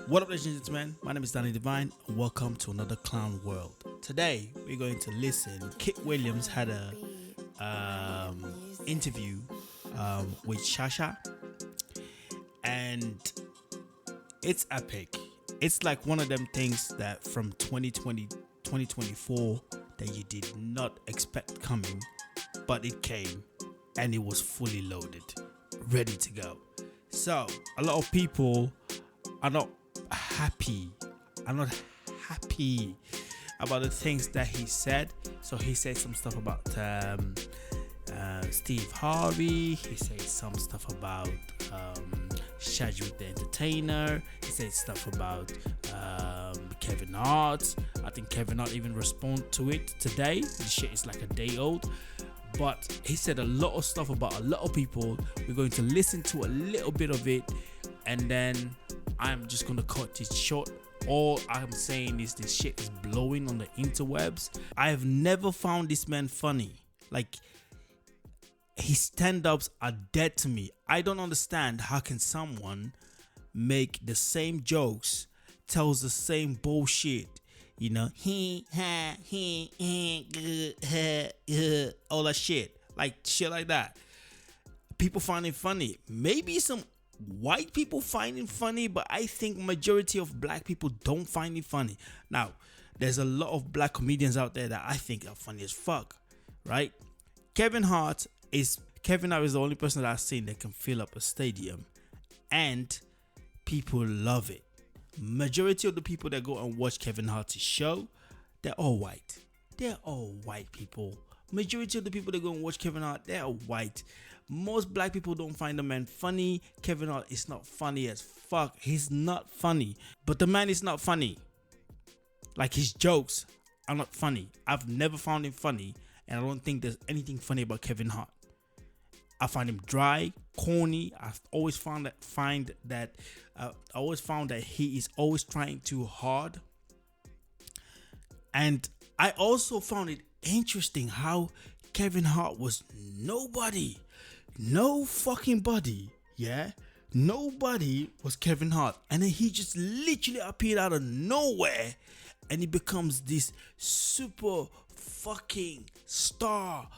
What up, ladies and gentlemen? My name is Danny Divine, and welcome to another Clown World. Today, we're going to listen. Katt Williams had a interview with Shasha, and it's epic. It's like one of them things that from 2020, 2024 that you did not expect coming, but it came, and it was fully loaded, ready to go. So, a lot of people are not happy about the things that he said. So he said some stuff about Steve Harvey. He said some stuff about Shadwick the Entertainer. He said stuff about Kevin Hart. I think Kevin Hart even responded to it today. The shit is like a day old. But he said a lot of stuff about a lot of people. We're going to listen to a little bit of it, and then I'm just going to cut it short. All I'm saying is this shit is blowing on the interwebs. I have never found this man funny. Like, his stand-ups are dead to me. I don't understand how can someone make the same jokes, tells the same bullshit, you know, all that shit, like shit like that. People find it funny. Maybe some white people find it funny, but I think majority of black people don't find it funny. Now, there's a lot of black comedians out there that I think are funny as fuck, right? Kevin Hart is the only person that I've seen that can fill up a stadium, and people love it. Majority of the people that go and watch Kevin Hart's show, they're all white. They're all white people. Majority of the people that go and watch Kevin Hart, they're white. Most black people don't find the man funny. Kevin Hart is not funny as fuck. He's not funny. But the man is not funny. Like, his jokes are not funny. I've never found him funny, and I don't think there's anything funny about Kevin Hart. I find him dry, corny. I've always found that he is always trying too hard. And I also found it interesting how Kevin Hart was nobody. No fucking body. Yeah? Nobody was Kevin Hart. And then he just literally appeared out of nowhere, and he becomes this super fucking star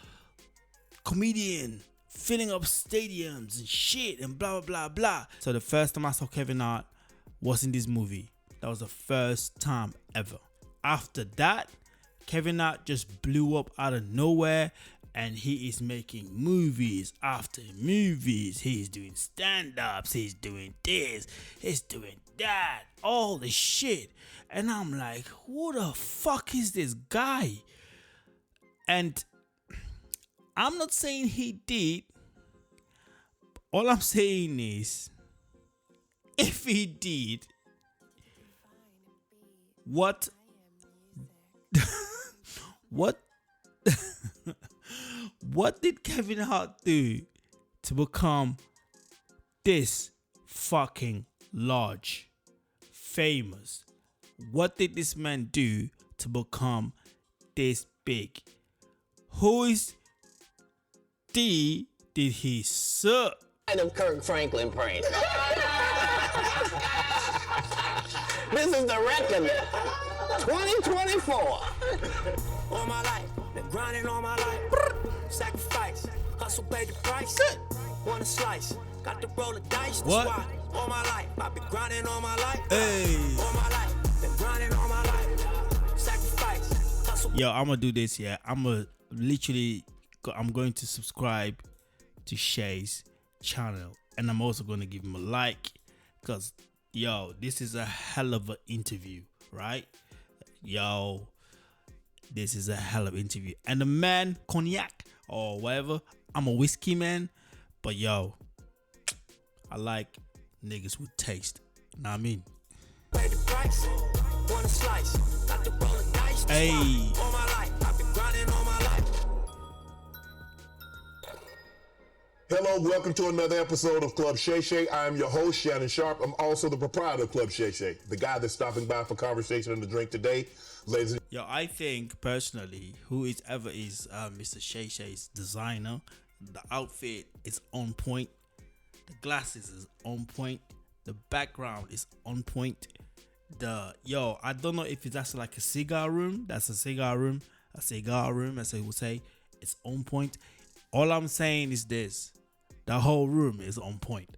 comedian, filling up stadiums and shit and blah blah blah blah. So the first time I saw Kevin Hart was in this movie. That was the first time ever. After that, Kevin Hart just blew up out of nowhere, and he is making movies after movies. He's doing stand-ups, he's doing this, he's doing that, all the shit. And I'm like, who the fuck is this guy? And I'm not saying he did. All I'm saying is, if he did, what what did Kevin Hart do to become this fucking large, famous? What did this man do to become this big? Who is did he suck? Of Kirk Franklin praise. This is the record. 2024. All my life, been grinding all my life. Sacrifice, hustle, pay the price. Want a slice, got to roll the dice. What? All my life, I've been grinding all my life. Hey. All my life, been grinding all my life. Sacrifice, hustle. Yo, I'm gonna do this, yeah. I'm going to subscribe to Shay's channel, and I'm also going to give him a like, because yo, this is a hell of an interview, right? Yo, this is a hell of an interview. And the man, cognac or whatever, I'm a whiskey man, but yo, I like niggas with taste. You know what I mean? Hey. Hello, welcome to another episode of Club Shay Shay. I am your host, Shannon Sharpe. I'm also the proprietor of Club Shay Shay, the guy that's stopping by for conversation and a drink today. Ladies and Yo, I think personally, whoever is Mr. Shay Shay's designer, the outfit is on point, the glasses is on point, the background is on point. I don't know if that's like a cigar room. That's a cigar room. A cigar room, as they would say. It's on point. All I'm saying is this: the whole room is on point.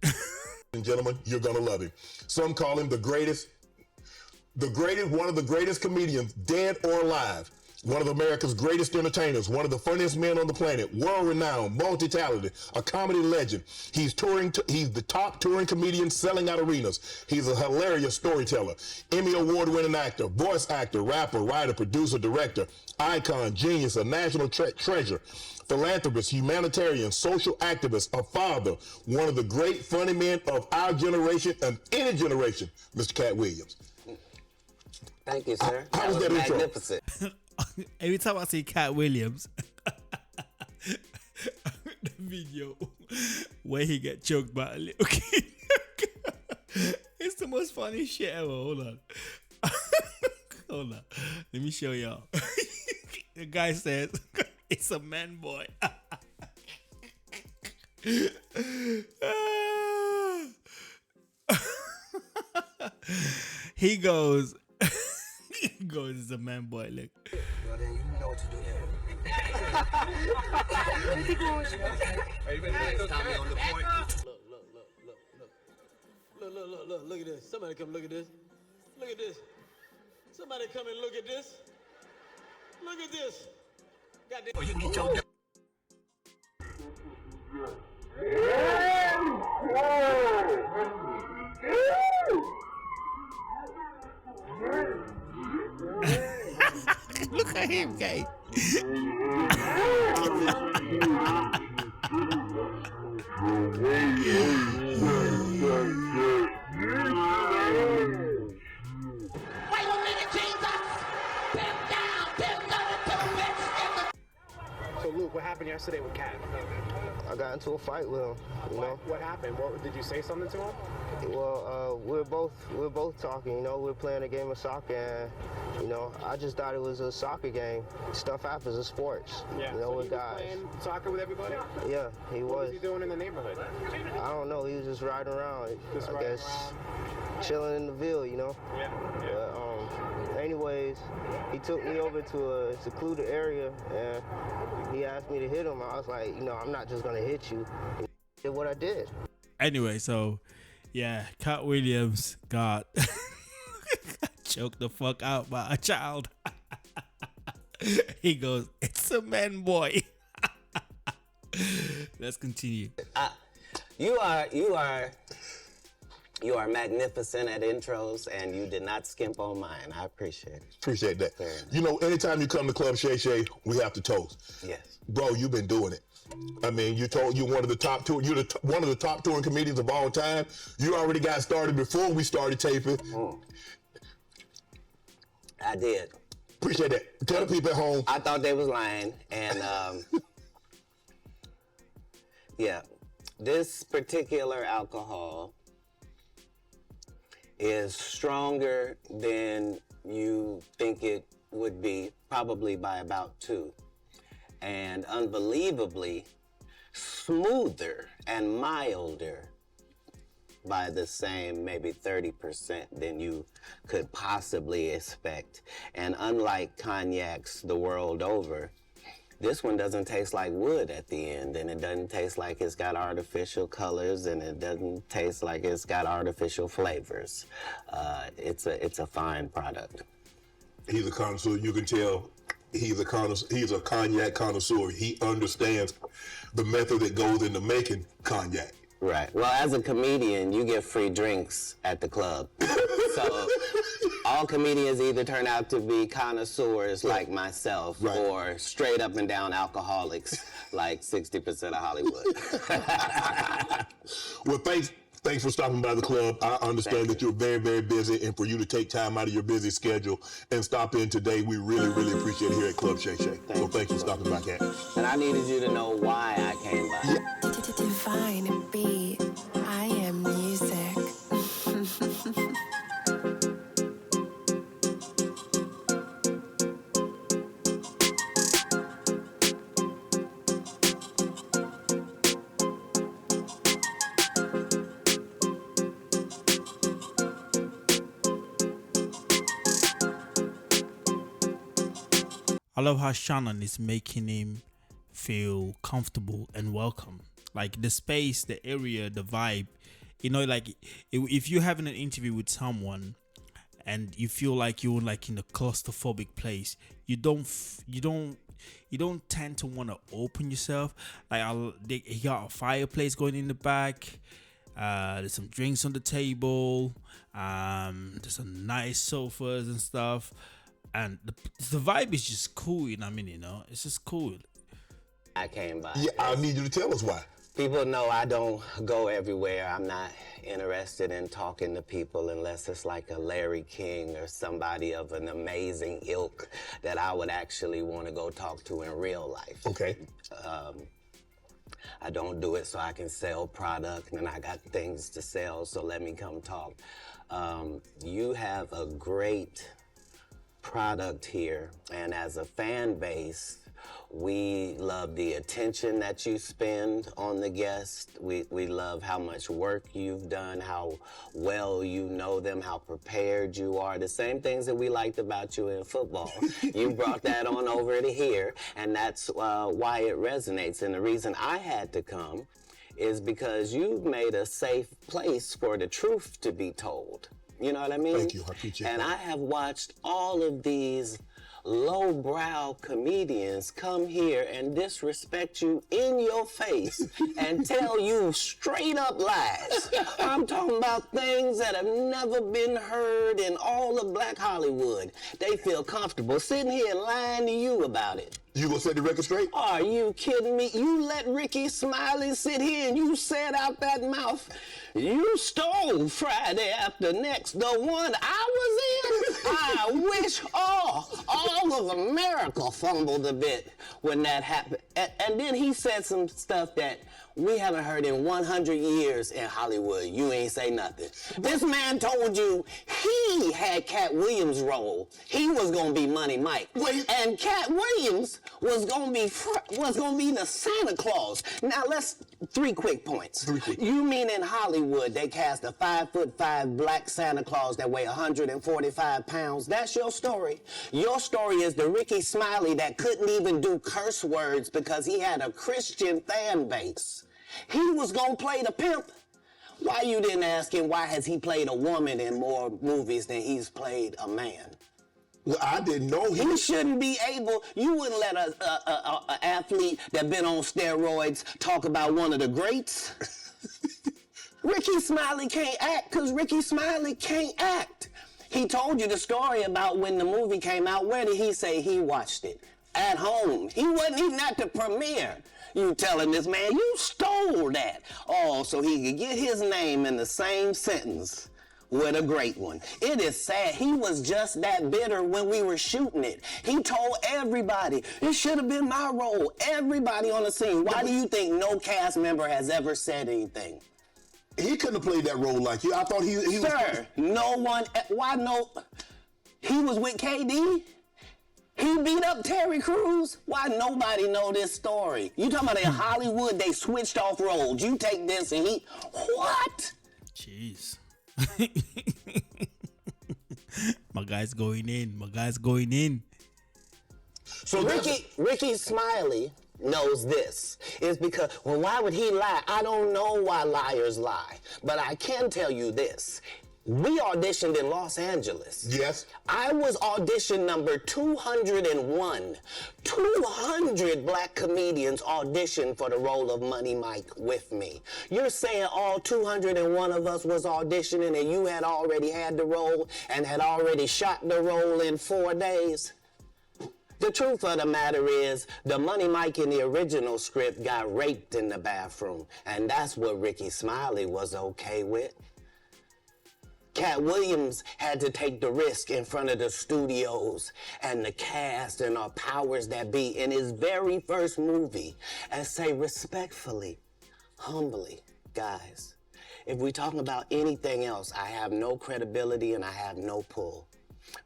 And gentlemen, you're gonna love him. Some call him the greatest, one of the greatest comedians, dead or alive. One of America's greatest entertainers, one of the funniest men on the planet, world-renowned, multi-talented, a comedy legend. He's the top touring comedian selling out arenas. He's a hilarious storyteller, Emmy award-winning actor, voice actor, rapper, writer, producer, director, icon, genius, a national treasure, philanthropist, humanitarian, social activist, a father, one of the great funny men of our generation and any generation, Mr. Katt Williams. Thank you, sir. How was that intro? Magnificent. Every time I see Katt Williams, the video where he get choked by a little kid, it's the most funny shit ever. Hold on. Hold on. Let me show y'all. The guy says, it's a man boy. He goes, it's a man boy. Look. Well, then you know what to do. Stop me on the point. Look at this. Somebody come look at this. Look at this. Somebody come and look at this. Look at this. Goddamn. Oh, you can get your Look at him, guy. So Luke, what happened yesterday with Katt? I got into a fight with him. You know. What happened? What did you say something to him? Well, we're both talking. You know, we're playing a game of soccer, and you know, I just thought it was a soccer game. Stuff happens in sports. Yeah. You know, so with he was guys. playing soccer with everybody? Yeah, he What was. was he doing in the neighborhood? I don't know. He was just riding around. Just I riding guess chilling in the Ville. You know. Yeah. But, anyways, he took me over to a secluded area, and he asked me to hit him. I was like, you know, I'm not just gonna hit you. And I did what I did. Anyway, so yeah, Katt Williams got choked the fuck out by a child. He goes, it's a man boy. Let's continue. You are magnificent at intros, and you did not skimp on mine. I appreciate it. Appreciate that. Very nice. You know, anytime you come to Club Shay Shay, we have to toast. Yes. Bro, you've been doing it. I mean, you're one of the top one of the top touring comedians of all time. You already got started before we started taping. I did. Appreciate that. Tell the people at home. I thought they was lying, and yeah, this particular alcohol is stronger than you think it would be, probably by about 2, and unbelievably smoother and milder by the same maybe 30% than you could possibly expect. And unlike cognacs the world over, this one doesn't taste like wood at the end, and it doesn't taste like it's got artificial colors, and it doesn't taste like it's got artificial flavors. It's a fine product. He's a connoisseur. You can tell he's a cognac connoisseur. He understands the method that goes into making cognac. Right. Well, as a comedian, you get free drinks at the club. So all comedians either turn out to be connoisseurs like myself, right, or straight up and down alcoholics like 60% of Hollywood. Well, thanks for stopping by the club. I understand that you're very, very busy, and for you to take time out of your busy schedule and stop in today, we really, really appreciate it here at Club Shay Shay. So thanks for stopping by, Katt. And I needed you to know why I came by. Divine beat, I am music. I love how Shannon is making him feel comfortable and welcome. Like the space, the area, the vibe. You know, like if you're having an interview with someone and you feel like you're like in a claustrophobic place, you don't tend to want to open yourself. Like he got a fireplace going in the back. There's some drinks on the table. There's some nice sofas and stuff, and the vibe is just cool. You know what I mean? You know, it's just cool. I came by. Yeah, I need you to tell us why. People know I don't go everywhere. I'm not interested in talking to people unless it's like a Larry King or somebody of an amazing ilk that I would actually want to go talk to in real life. Okay. I don't do it so I can sell product, and I got things to sell, so let me come talk. You have a great product here, and as a fan base, we love the attention that you spend on the guest. We love how much work you've done, how well you know them, how prepared you are. The same things that we liked about you in football. You brought that on over to here, and that's why it resonates. And the reason I had to come is because you've made a safe place for the truth to be told. You know what I mean? Thank you. I appreciate that. And I have watched all of these lowbrow comedians come here and disrespect you in your face and tell you straight up lies. I'm talking about things that have never been heard in all of Black Hollywood. They feel comfortable sitting here lying to you about it. You gonna set the record straight? Are you kidding me? You let Ricky Smiley sit here and you said out that mouth, you stole Friday After Next, the one I was in. I wish all of America fumbled a bit when that happened. And then he said some stuff that we haven't heard in 100 years in Hollywood. You ain't say nothing. This man told you he had Katt Williams' role. He was gonna be Money Mike. Wait. And Katt Williams was gonna be the Santa Claus. Now three quick points. You mean in Hollywood they cast a 5'5" black Santa Claus that weigh 145 pounds? That's your story. Your story is the Ricky Smiley that couldn't even do curse words because he had a Christian fan base. He was gonna play the pimp. Why you didn't ask him why has he played a woman in more movies than he's played a man? Well, I didn't know He shouldn't be able. You wouldn't let a athlete that been on steroids talk about one of the greats. Ricky Smiley can't act because Ricky Smiley can't act. He told you the story about when the movie came out. Where did he say he watched it? At home. He wasn't even at the premiere. You telling this man, you stole that. Oh, so he could get his name in the same sentence with a great one. It is sad. He was just that bitter when we were shooting it. He told everybody, it should have been my role. Everybody on the scene. Why do you think no cast member has ever said anything? He couldn't have played that role like you. I thought he was... Sir, no one... Why no... He was with KD? He beat up Terry Crews? Why nobody know this story? You talking about in Hollywood, they switched off roles. You take this and he... What? Jeez. My guy's going in. My guy's going in. So Ricky Smiley knows this. It's because, well, why would he lie? I don't know why liars lie. But I can tell you this. We auditioned in Los Angeles. Yes. I was audition number 201. 200 black comedians auditioned for the role of Money Mike with me. You're saying all 201 of us was auditioning and you had already had the role and had already shot the role in 4 days? The truth of the matter is, the Money Mike in the original script got raped in the bathroom, and that's what Ricky Smiley was okay with. Katt Williams had to take the risk in front of the studios and the cast and our powers that be in his very first movie and say respectfully, humbly, guys, if we're talking about anything else, I have no credibility and I have no pull.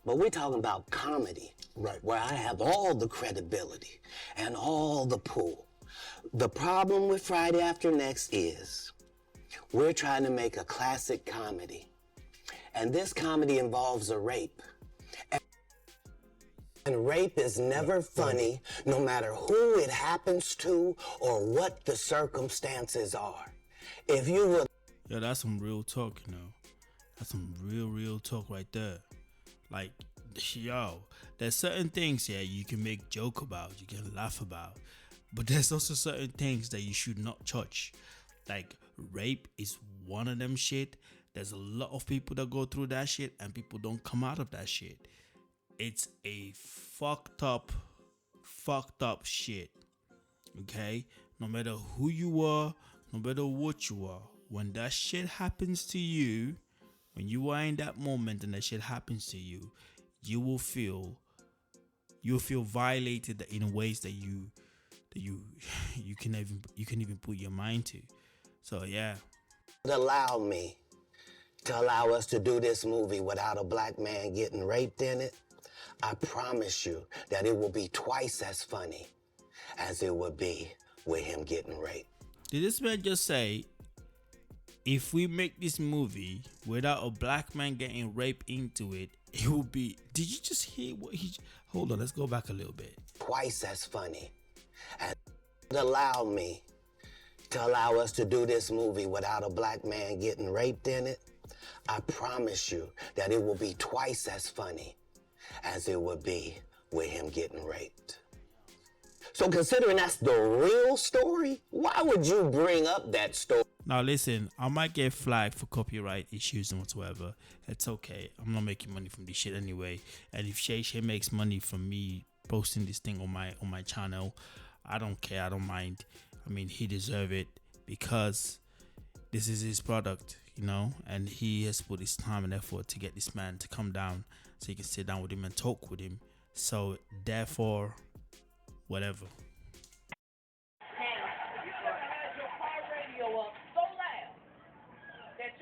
But we're talking about comedy, right, where I have all the credibility and all the pull. The problem with Friday After Next is we're trying to make a classic comedy. And this comedy involves a rape. And rape is never funny, no matter who it happens to or what the circumstances are. If you would... Yo, that's some real talk, you know. That's some real talk right there. Like, yo, there's certain things, yeah, you can make joke about, you can laugh about. But there's also certain things that you should not touch. Like, rape is one of them shit. There's a lot of people that go through that shit and people don't come out of that shit. It's a fucked up shit. Okay? No matter who you are, no matter what you are, when that shit happens to you, when you are in that moment and that shit happens to you, you'll feel violated in ways that you can even put your mind to. So yeah. Allow me to allow us to do this movie without a black man getting raped in it, I promise you that it will be twice as funny as it would be with him getting raped. Did this man just say, if we make this movie without a black man getting raped into it, it will be... Did you just hear what he... Hold on, let's go back a little bit. Twice as funny. And allow me to allow us to do this movie without a black man getting raped in it, I promise you that it will be twice as funny as it would be with him getting raped. So considering that's the real story, why would you bring up that story? Now listen, I might get flagged for copyright issues and whatsoever. It's okay. I'm not making money from this shit anyway. And if Shay makes money from me posting this thing on my channel, I don't care. I don't mind. I mean, he deserves it because this is his product, you know, and he has put his time and effort to get this man to come down so you can sit down with him and talk with him. So therefore, whatever.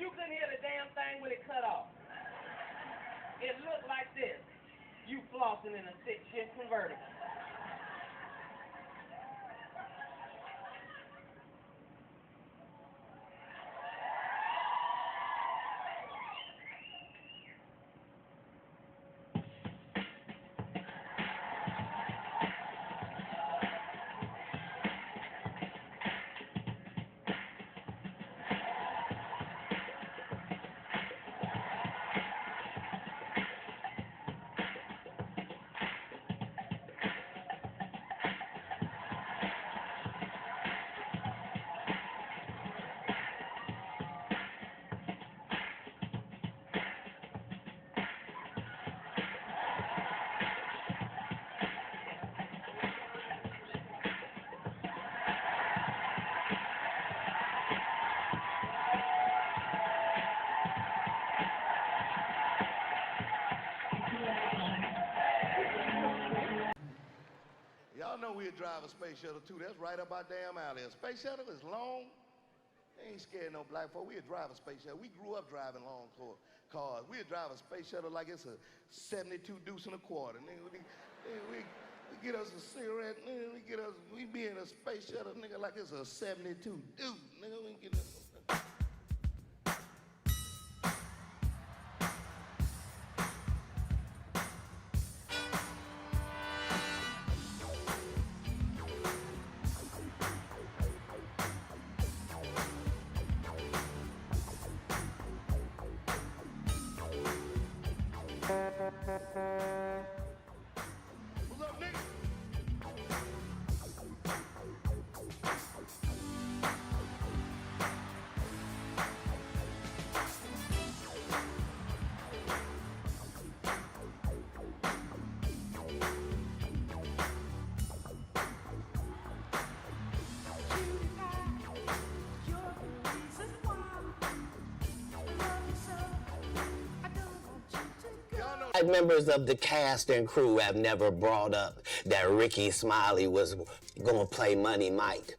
You couldn't hear the damn thing when it cut off. It looked like this. You flossing in a 6-shift convertible. Y'all know we'll drive a space shuttle too. That's right up our damn alley. A space shuttle is long. They ain't scared no black folk. We'll drive a space shuttle. We grew up driving long cars. We'll drive a space shuttle like it's a 72 deuce and a quarter. Nigga, we get us a cigarette. Nigga, we be in a space shuttle, nigga, like it's a 72 deuce. Nigga, we get us. What's up, nigga? Members of the cast and crew have never brought up that Ricky Smiley was gonna play Money Mike.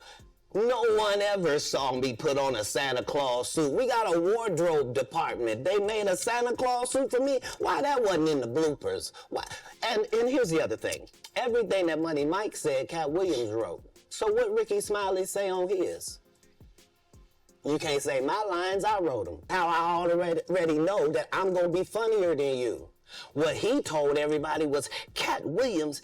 No one ever saw me put on a Santa Claus suit. We got a wardrobe department. They made a Santa Claus suit for me. Why that wasn't in the bloopers? Why? And here's the other thing. Everything that Money Mike said, Katt Williams wrote. So what Ricky Smiley say on his? You can't say my lines, I wrote them. How I already know that I'm gonna be funnier than you. What he told everybody was, Katt Williams,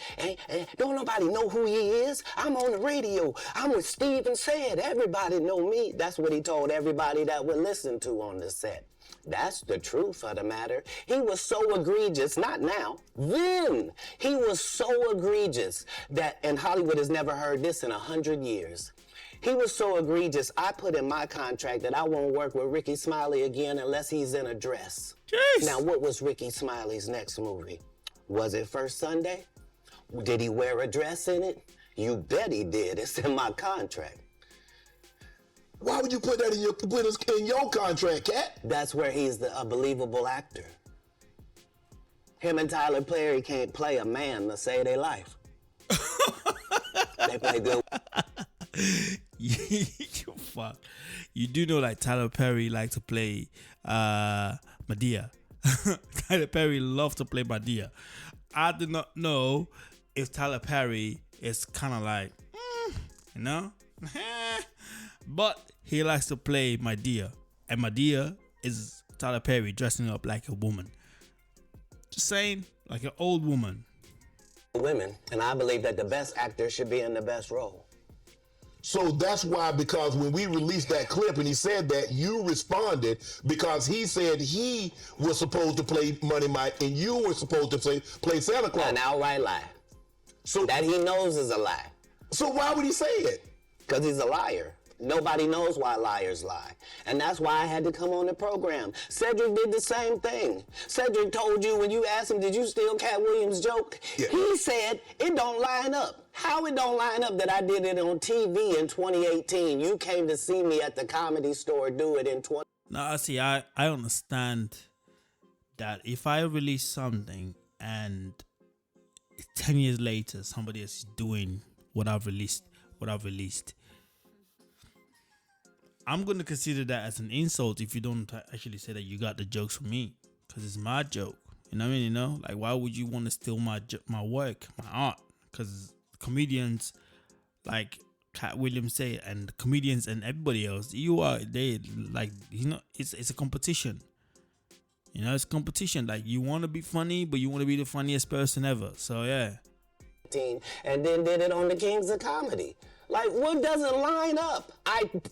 don't nobody know who he is. I'm on the radio. I'm with Steve and Said. Everybody know me. That's what he told everybody that would listen to on the set. That's the truth of the matter. He was so egregious, not now, then. He was so egregious that, and Hollywood has never heard this in 100 years. He was so egregious, I put in my contract that I won't work with Ricky Smiley again unless he's in a dress. Jeez. Now, what was Ricky Smiley's next movie? Was it First Sunday? Did he wear a dress in it? You bet he did. It's in my contract. Why would you put that in your contract, Katt? That's where he's a believable actor. Him and Tyler Perry can't play a man to save their life. They play good. You fuck. You do know like Tyler Perry like to play Madea. Tyler Perry loved to play Madea. I do not know if Tyler Perry is kind of like, you know, but he likes to play Madea, and Madea is Tyler Perry dressing up like a woman. Just saying, like an old woman. Women, and I believe that the best actor should be in the best role. So that's why, because when we released that clip and he said that, you responded because he said he was supposed to play Money Mike and you were supposed to play Santa Claus. An outright lie. So that he knows is a lie. So why would he say it? Because he's a liar. Nobody knows why liars lie. And that's why I had to come on the program. Cedric did the same thing. Cedric told you when you asked him, did you steal Katt Williams' joke? Yeah. He said, it don't line up. How it don't line up that I did it on TV in 2018? You came to see me at the Comedy Store do it in 20... Now, see, I understand that if I release something and 10 years later somebody else is doing what I've released, I'm going to consider that as an insult if you don't actually say that you got the jokes from me, because it's my joke. You know what I mean? You know, like, why would you want to steal my work, my art? Because comedians like Katt Williams say, and comedians and everybody else, they like, you know, it's a competition. You know, it's competition. Like, you want to be funny, but you want to be the funniest person ever. So yeah. And then did it on the Kings of Comedy. Like, what doesn't line up?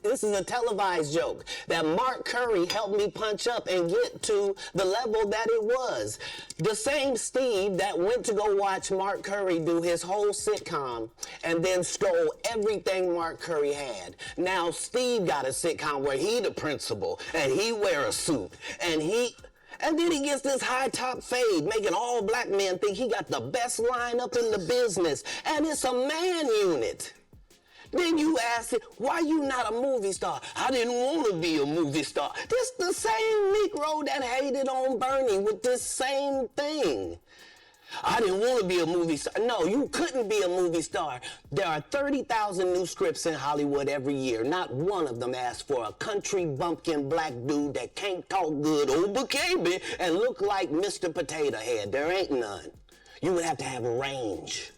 This is a televised joke that Mark Curry helped me punch up and get to the level that it was. The same Steve that went to go watch Mark Curry do his whole sitcom and then stole everything Mark Curry had. Now Steve got a sitcom where he the principal and he wear a suit and then he gets this high top fade, making all black men think he got the best lineup in the business. And it's a man unit. Then you ask it, why you not a movie star? I didn't want to be a movie star. This the same Negro that hated on Bernie with this same thing. I didn't want to be a movie star. No, you couldn't be a movie star. There are 30,000 new scripts in Hollywood every year. Not one of them asks for a country bumpkin black dude that can't talk good old baby and look like Mr. Potato Head. There ain't none. You would have to have range.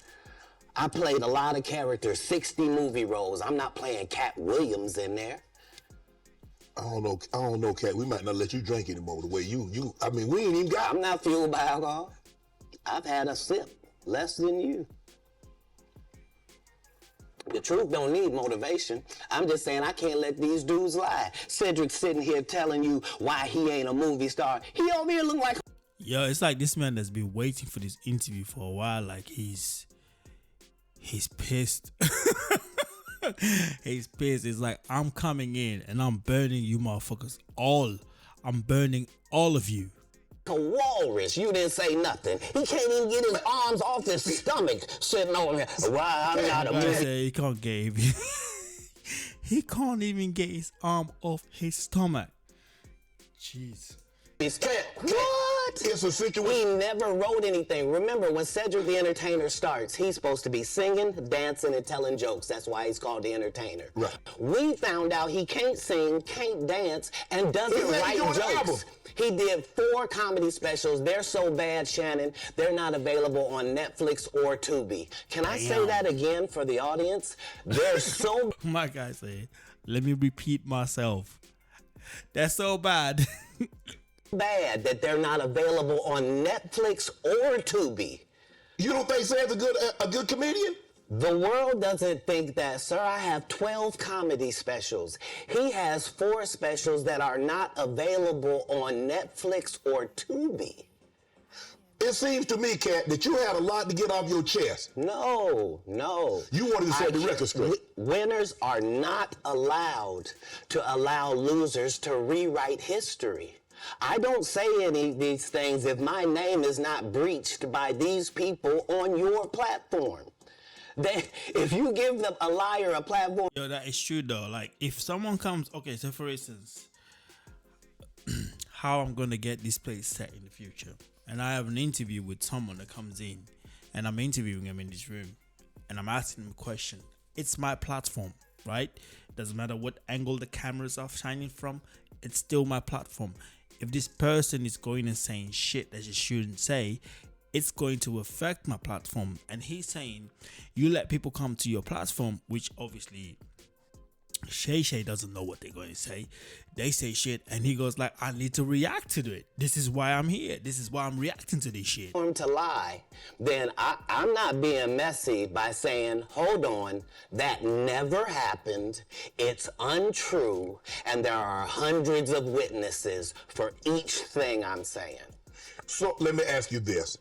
I played a lot of characters, 60 movie roles. I'm not playing Katt Williams in there. I don't know, Katt. We might not let you drink anymore the way I mean, we ain't even got... I'm not fueled by alcohol. I've had a sip, less than you. The truth don't need motivation. I'm just saying I can't let these dudes lie. Cedric's sitting here telling you why he ain't a movie star. He over here look like... Yo, it's like this man that's been waiting for this interview for a while. Like, he's pissed. He's pissed. It's like, I'm coming in and I'm burning you motherfuckers all. I'm burning all of you. A walrus. You didn't say nothing. He can't even get his arms off his stomach sitting over here. Why I'm not a man. He can't get He can't even get his arm off his stomach. Jeez. What? It's a situation. We never wrote anything. Remember, when Cedric the Entertainer starts, he's supposed to be singing, dancing, and telling jokes. That's why he's called the Entertainer. Right. We found out he can't sing, can't dance, and doesn't write jokes. He did 4 comedy specials. They're so bad, Shannon, they're not available on Netflix or Tubi. Can I say that again for the audience? They're so... My guy said, let me repeat myself. That's so bad. bad that they're not available on Netflix or Tubi. You don't think Sam's a good comedian? The world doesn't think that, sir. I have 12 comedy specials. He has 4 specials that are not available on Netflix or Tubi. It seems to me, Katt, that you had a lot to get off your chest. No. You wanted to set the record straight. Winners are not allowed to allow losers to rewrite history. I don't say any of these things if my name is not breached by these people on your platform. If you give them a liar a platform. Yo, that is true though. Like, if someone comes, okay, so for instance, how I'm gonna get this place set in the future, and I have an interview with someone that comes in, and I'm interviewing him in this room, and I'm asking him a question. It's my platform, right? Doesn't matter what angle the cameras are shining from, it's still my platform. If this person is going and saying shit that you shouldn't say, it's going to affect my platform. And he's saying, you let people come to your platform, which obviously Shay doesn't know what they're going to say. They say shit and he goes like, I need to react to it. This is why I'm here. This is why I'm reacting to this shit. To lie, then I'm not being messy by saying, hold on, that never happened. It's untrue. And there are hundreds of witnesses for each thing I'm saying. So let me ask you this.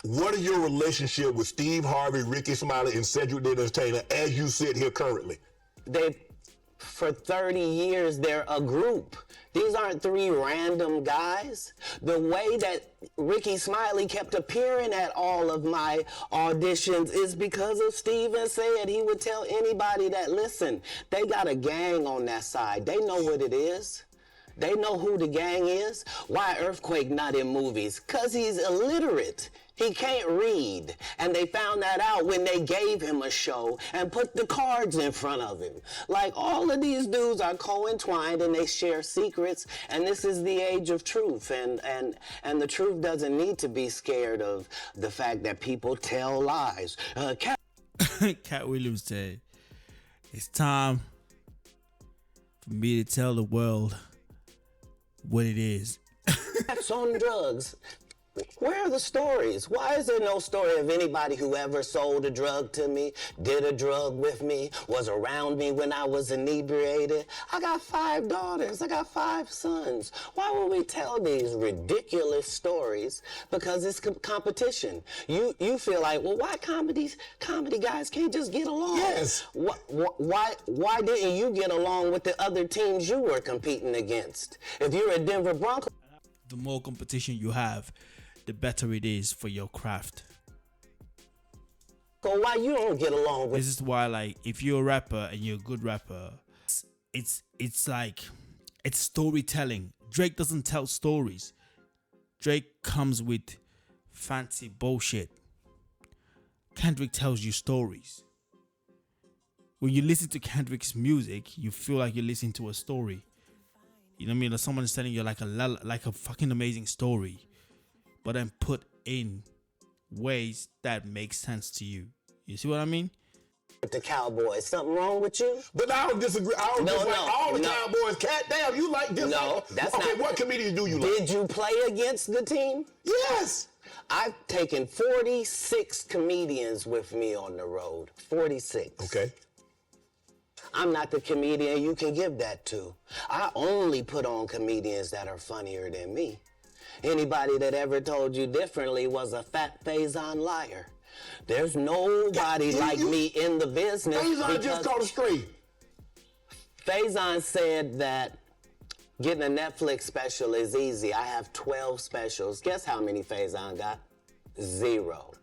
What is your relationship with Steve Harvey, Ricky Smiley, and Cedric the Entertainer as you sit here currently? For 30 years, they're a group. These aren't 3 random guys. The way that Ricky Smiley kept appearing at all of my auditions is because of Steven said he would tell anybody that, listen, they got a gang on that side. They know what it is. They know who the gang is. Why Earthquake not in movies? Because he's illiterate. He can't read. And they found that out when they gave him a show and put the cards in front of him. Like, all of these dudes are co-entwined and they share secrets. And this is the age of truth. And the truth doesn't need to be scared of the fact that people tell lies. Katt Williams said, it's time for me to tell the world what it is. That's on drugs. Where are the stories? Why is there no story of anybody who ever sold a drug to me, did a drug with me, was around me when I was inebriated? I got 5 daughters. I got 5 sons. Why would we tell these ridiculous stories? Because it's competition. You feel like, well, why comedy guys can't just get along? Yes. Why didn't you get along with the other teams you were competing against? If you're a Denver Broncos. The more competition you have, the better it is for your craft. So why you don't get along with? This is why, like, if you're a rapper and you're a good rapper, it's like, it's storytelling. Drake doesn't tell stories. Drake comes with fancy bullshit. Kendrick tells you stories. When you listen to Kendrick's music, you feel like you're listening to a story. You know what I mean? Like someone is telling you like a fucking amazing story, but then put in ways that make sense to you. You see what I mean? The Cowboys, something wrong with you? But I don't disagree. I don't dislike all the Cowboys. Katt, damn, you like this? No, that's okay, not. What comedians do you like? Did you play against the team? Yes. I've taken 46 comedians with me on the road. 46. Okay. I'm not the comedian you can give that to. I only put on comedians that are funnier than me. Anybody that ever told you differently was a fat Faison liar. There's nobody like me in the business. Faison just called it straight. Faison said that getting a Netflix special is easy. I have 12 specials. Guess how many Faison got? 0.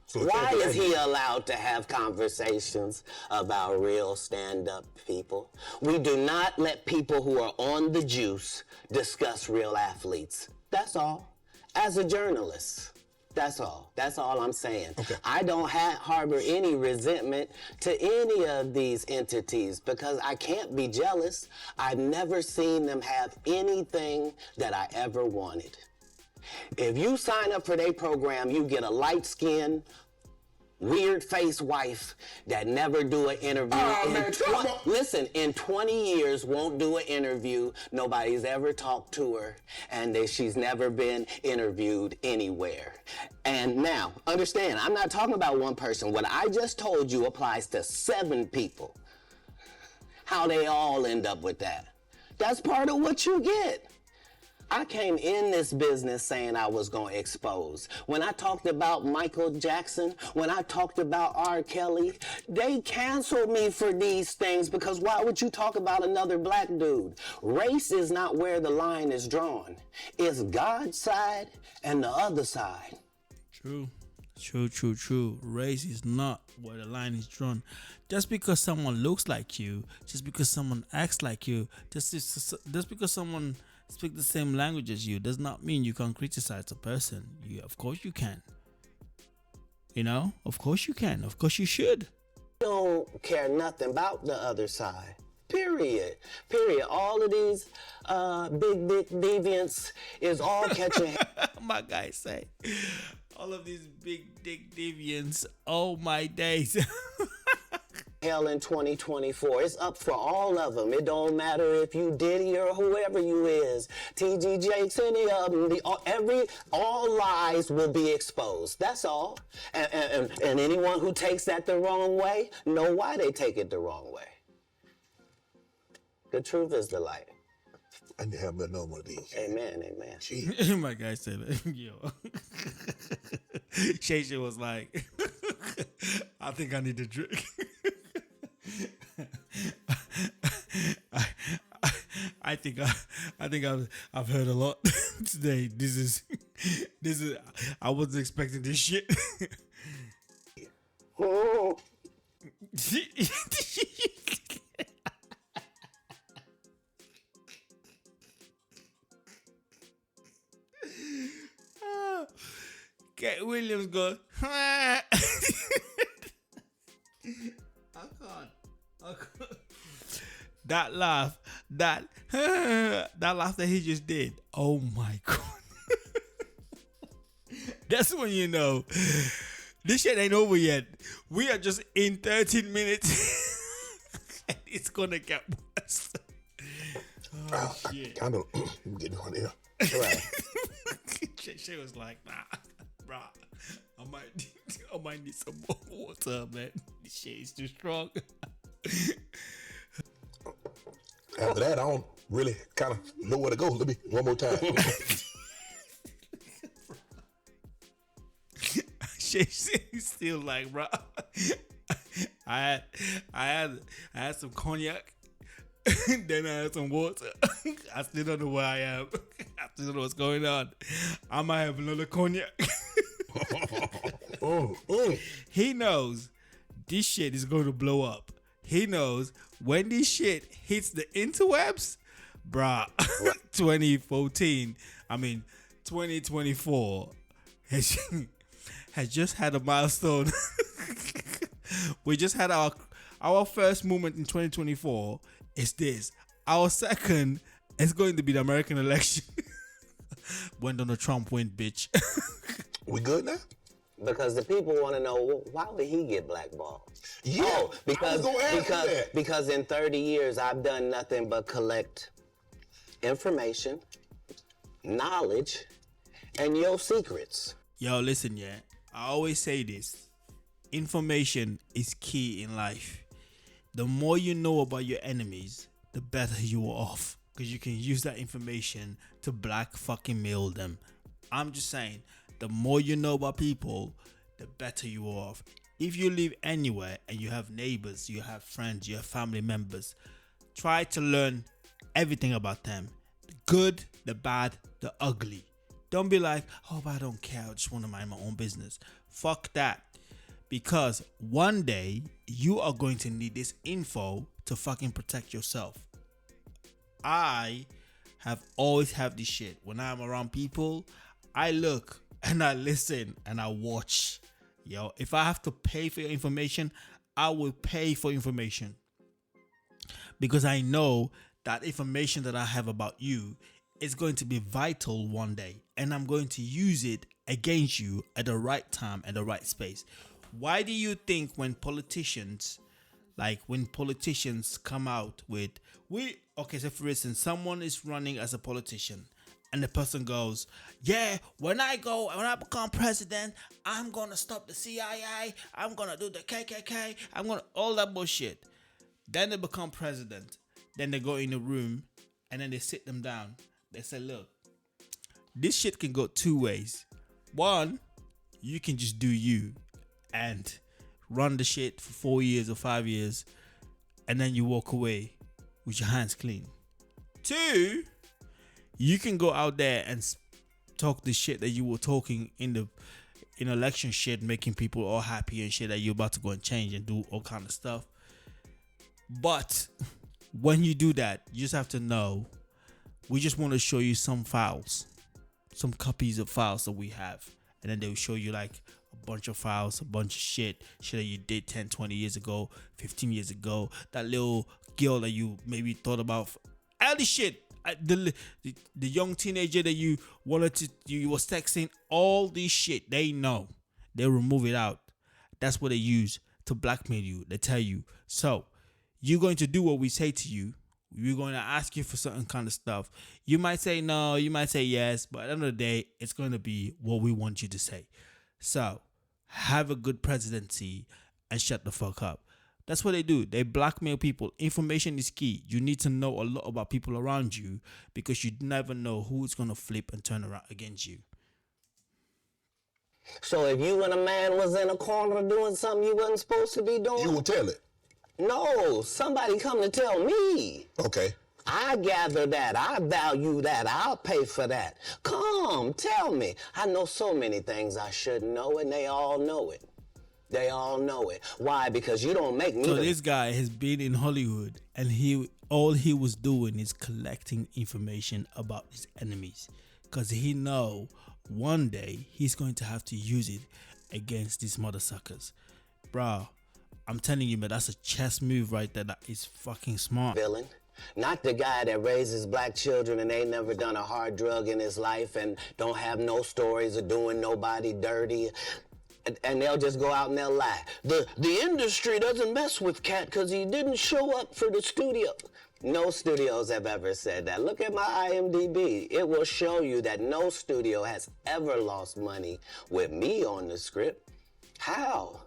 So why is he allowed to have conversations about real stand-up people? We do not let people who are on the juice discuss real athletes. That's all. As a journalist, that's all. That's all I'm saying. Okay. I don't harbor any resentment to any of these entities because I can't be jealous. I've never seen them have anything that I ever wanted. If you sign up for their program, you get a light skin, weird face wife that never do an interview. Listen, in 20 years won't do an interview. Nobody's ever talked to her, and she's never been interviewed anywhere. And now, understand, I'm not talking about one person. What I just told you applies to 7 people. How they all end up with that. That's part of what you get. I came in this business saying I was going to expose. When I talked about Michael Jackson, when I talked about R. Kelly, they canceled me for these things because why would you talk about another black dude? Race is not where the line is drawn. It's God's side and the other side. True. Race is not where the line is drawn. Just because someone looks like you, just because someone acts like you, just because someone speaks the same language as you, does not mean you can criticize a person. Of course you can. Of course you can. Of course you should. Don't care nothing about the other side. Period. All of these big dick deviants is all catching. My guy say, all of these big dick deviants. Oh my days. Hell in 2024. It's up for all of them. It don't matter if you Diddy or whoever you is. TG Jakes, any of them. All lies will be exposed. That's all. And anyone who takes that the wrong way, know why they take it the wrong way. The truth is the light. I need to have another one of these. Amen. My guy said, yo. Shay was like, I think I need to drink. I think I've heard a lot today. This is I wasn't expecting this shit. Oh. Katt Williams goes, I can't. That laugh that he just did. Oh my God. That's when you know this shit ain't over yet. We are just in 13 minutes. And it's gonna get worse. Oh, shit. Kind of getting on here. Right. She was like, nah, bruh. I might need some more water, man. This shit is too strong. After that, I don't really kind of know where to go. Let me one more time. She's still like, bro. I had some cognac. Then I had some water. I still don't know where I am. I still don't know what's going on. I might have another cognac. He knows this shit is going to blow up. He knows when this shit hits the interwebs, bruh, 2024 has just had a milestone. We just had our first moment in 2024 is this. Our second is going to be the American election. When Donald Trump win, bitch. We good now? Because the people want to know, why would he get blackballed? Yeah, because in 30 years, I've done nothing but collect information, knowledge, and your secrets. Yo, listen, yeah. I always say this. Information is key in life. The more you know about your enemies, the better you are off. Because you can use that information to black fucking mail them. I'm just saying, the more you know about people, the better you are off. If you live anywhere and you have neighbors, you have friends, you have family members, try to learn everything about them. The good, the bad, the ugly. Don't be like, oh, but I don't care. I just want to mind my own business. Fuck that. Because one day you are going to need this info to fucking protect yourself. I have always have this shit. When I'm around people, I look and I listen and I watch. Yo, if I have to pay for your information, I will pay for information. Because I know that information that I have about you is going to be vital one day. And I'm going to use it against you at the right time and the right space. Why do you think when politicians come out with so for instance, someone is running as a politician and the person goes, yeah, when I become president, I'm gonna stop the CIA, I'm gonna do the KKK, I'm gonna all that bullshit. Then they become president. Then they go in a room and then they sit them down. They say, look, this shit can go two ways. One, you can just do you and run the shit for 4 years or 5 years, and then you walk away with your hands clean. Two, you can go out there and talk the shit that you were talking in election shit, making people all happy and shit that you're about to go and change and do all kind of stuff. But when you do that, you just have to know, we just want to show you some files, some copies of files that we have, and then they'll show you like a bunch of files, a bunch of shit that you did 10, 20 years ago, 15 years ago, that little girl that you maybe thought about, all this shit, the young teenager that you was texting, all this shit, they know. They remove it out. That's what they use to blackmail you. They tell you, so you're going to do what we say to you. We're going to ask you for certain kind of stuff. You might say no, you might say yes, but at the end of the day, it's going to be what we want you to say. So have a good presidency and shut the fuck up. That's what they do. They blackmail people. Information is key. You need to know a lot about people around you because you never know who's going to flip and turn around against you. So if you and a man was in a corner doing something you wasn't supposed to be doing, You will tell it. no, somebody come to tell me. Okay. I gather that. I value that. I'll pay for that. Come, tell me. I know so many things I shouldn't know, and they all know it. They all know it. Why? Because you don't make me. So this guy has been in Hollywood, and all he was doing is collecting information about his enemies, because he know one day he's going to have to use it against these mother suckers. Bro, I'm telling you, man, that's a chess move right there. That is fucking smart. Villain. Not the guy that raises black children and ain't never done a hard drug in his life and don't have no stories of doing nobody dirty. And they'll just go out and they'll lie. The industry doesn't mess with Katt because he didn't show up for the studio. No studios have ever said that. Look at my IMDb. It will show you that no studio has ever lost money with me on the script. How?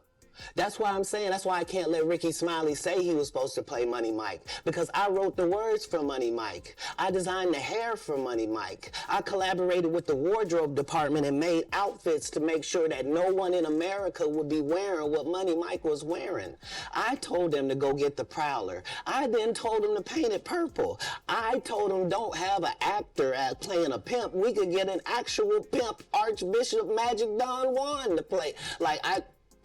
That's why I'm saying, that's why I can't let Ricky Smiley say he was supposed to play Money Mike, because I wrote the words for Money Mike. I designed the hair for Money Mike. I collaborated with the wardrobe department and made outfits to make sure that no one in America would be wearing what Money Mike was wearing. I told them to go get the Prowler. I then told them to paint it purple. I told them don't have an actor playing a pimp. We could get an actual pimp, Archbishop Magic Don Juan, to play. Like,